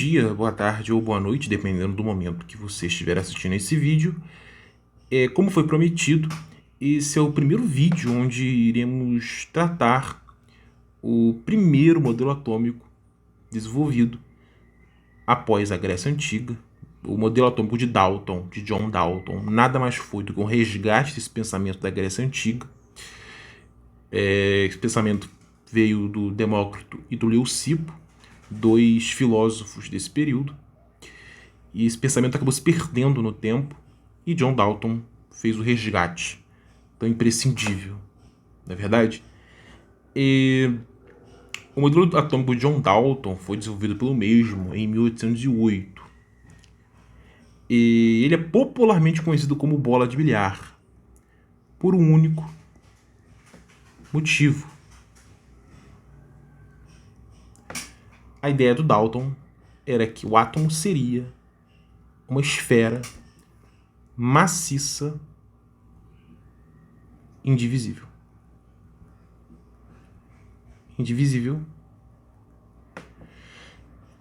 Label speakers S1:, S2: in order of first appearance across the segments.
S1: dia, boa tarde ou boa noite, dependendo do momento que você estiver assistindo esse vídeo. Como foi prometido, esse é o primeiro vídeo onde iremos tratar o primeiro modelo atômico desenvolvido após a Grécia Antiga. O modelo atômico de Dalton, de John Dalton, nada mais foi do que um resgate desse pensamento da Grécia Antiga. Esse pensamento veio do Demócrito e do Leucipo, dois filósofos desse período, e esse pensamento acabou se perdendo no tempo, e John Dalton fez o resgate tão imprescindível, não é verdade? O modelo atômico de John Dalton foi desenvolvido pelo mesmo em 1808. E ele é popularmente conhecido como bola de bilhar, por um único motivo. A ideia do Dalton era que o átomo seria uma esfera maciça, indivisível.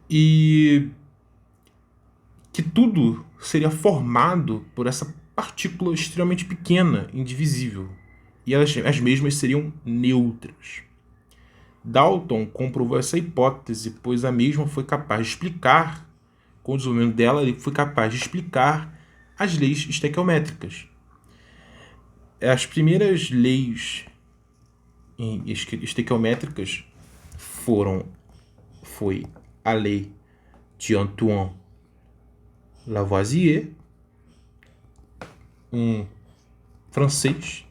S1: E que tudo seria formado por essa partícula extremamente pequena, indivisível. E as mesmas seriam neutras. Dalton comprovou essa hipótese, pois a mesma foi capaz de explicar, com o desenvolvimento dela, ele foi capaz de explicar as leis estequiométricas. As primeiras leis estequiométricas foi a lei de Antoine Lavoisier, um francês.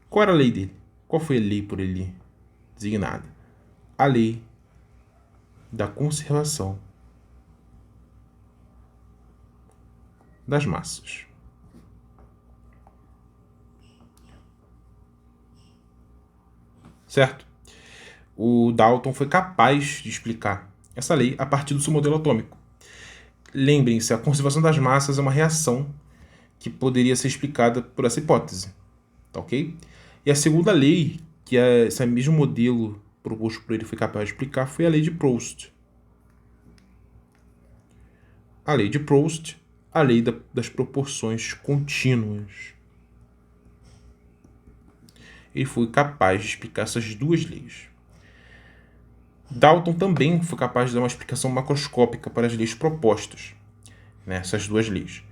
S1: Qual era a lei dele? Qual foi a lei por ele designada? A lei da conservação das massas. Certo? O Dalton foi capaz de explicar essa lei a partir do seu modelo atômico. Lembrem-se, a conservação das massas é uma reação que poderia ser explicada por essa hipótese. Tá ok? E a segunda lei, que esse mesmo modelo proposto por ele foi capaz de explicar, foi a lei de Proust. A lei de Proust, a lei das proporções contínuas. Ele foi capaz de explicar essas duas leis. Dalton também foi capaz de dar uma explicação macroscópica para as leis propostas, essas duas leis,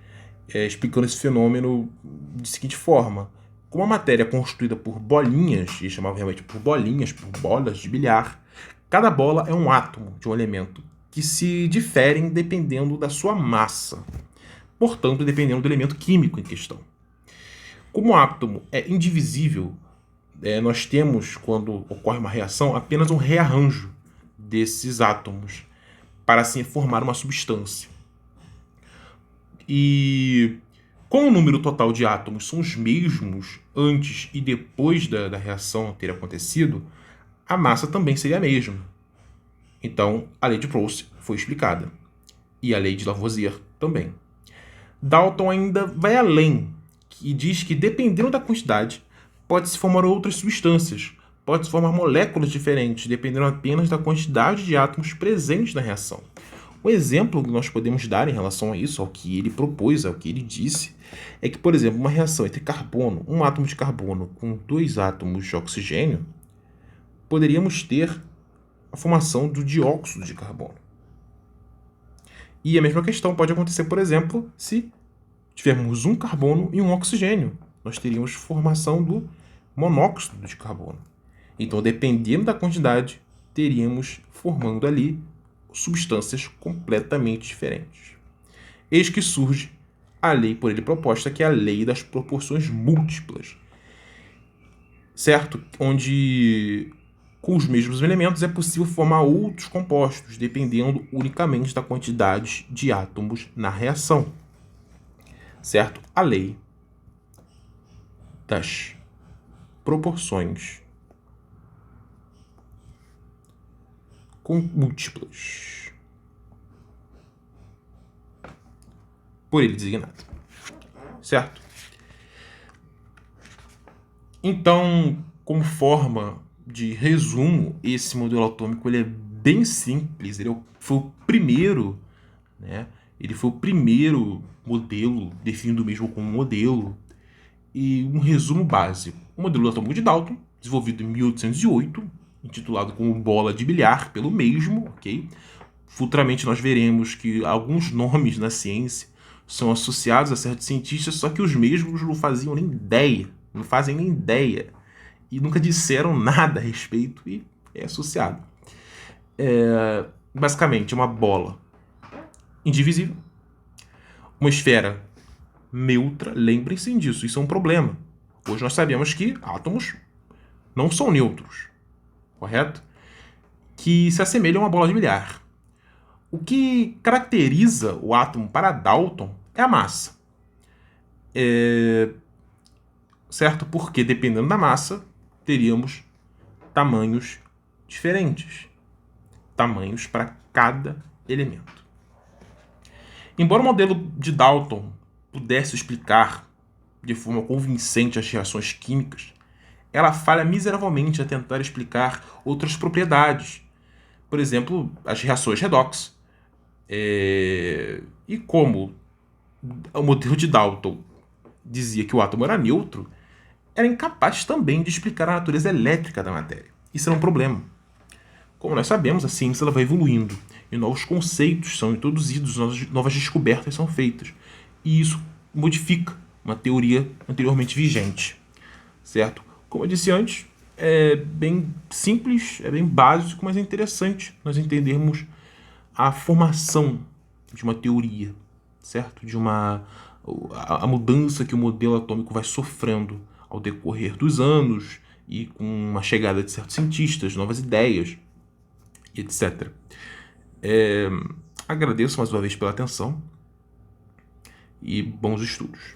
S1: explicando esse fenômeno de seguinte forma: como a matéria é construída por bolinhas, e chamava realmente por bolinhas, por bolas de bilhar, cada bola é um átomo de um elemento que se diferem dependendo da sua massa, portanto, dependendo do elemento químico em questão. Como o átomo é indivisível, nós temos, quando ocorre uma reação, apenas um rearranjo desses átomos para assim formar uma substância. E como o número total de átomos são os mesmos antes e depois da reação ter acontecido, a massa também seria a mesma. Então, a lei de Proust foi explicada. E a lei de Lavoisier também. Dalton ainda vai além e diz que, dependendo da quantidade, pode-se formar outras substâncias, pode-se formar moléculas diferentes, dependendo apenas da quantidade de átomos presentes na reação. Um exemplo que nós podemos dar em relação a isso, ao que ele propôs, ao que ele disse, é que, por exemplo, uma reação entre carbono, um átomo de carbono com dois átomos de oxigênio, poderíamos ter a formação do dióxido de carbono. E a mesma questão pode acontecer, por exemplo, se tivermos um carbono e um oxigênio. Nós teríamos formação do monóxido de carbono. Então, dependendo da quantidade, teríamos formando ali substâncias completamente diferentes. Eis que surge a lei por ele proposta, que é a lei das proporções múltiplas, certo? Onde, com os mesmos elementos, é possível formar outros compostos, dependendo unicamente da quantidade de átomos na reação, certo? A lei das proporções múltiplas, por ele designado, certo? Então, como forma de resumo, esse modelo atômico ele é bem simples. Foi o primeiro, né? Ele foi o primeiro modelo, definido mesmo como modelo. E um resumo básico. O modelo atômico de Dalton, desenvolvido em 1808, intitulado como bola de bilhar pelo mesmo, ok? Futuramente nós veremos que alguns nomes na ciência são associados a certos cientistas, só que os mesmos não faziam nem ideia, não fazem nem ideia, e nunca disseram nada a respeito, e é associado. Basicamente, uma bola indivisível, uma esfera neutra, lembrem-se disso, isso é um problema. Hoje nós sabemos que átomos não são neutros, correto? Que se assemelham a uma bola de bilhar. O que caracteriza o átomo para Dalton é a massa. Certo? Porque dependendo da massa, teríamos tamanhos diferentes. Tamanhos para cada elemento. Embora o modelo de Dalton pudesse explicar de forma convincente as reações químicas, ela falha miseravelmente a tentar explicar outras propriedades. Por exemplo, as reações redox. E como o modelo de Dalton dizia que o átomo era neutro, era incapaz também de explicar a natureza elétrica da matéria. Isso era um problema. Como nós sabemos, a ciência ela vai evoluindo e novos conceitos são introduzidos, novas descobertas são feitas. E isso modifica uma teoria anteriormente vigente. Certo? Como eu disse antes, é bem simples, é bem básico, mas é interessante nós entendermos a formação de uma teoria, certo? A mudança que o modelo atômico vai sofrendo ao decorrer dos anos e com uma chegada de certos cientistas, novas ideias, etc. Agradeço mais uma vez pela atenção e bons estudos.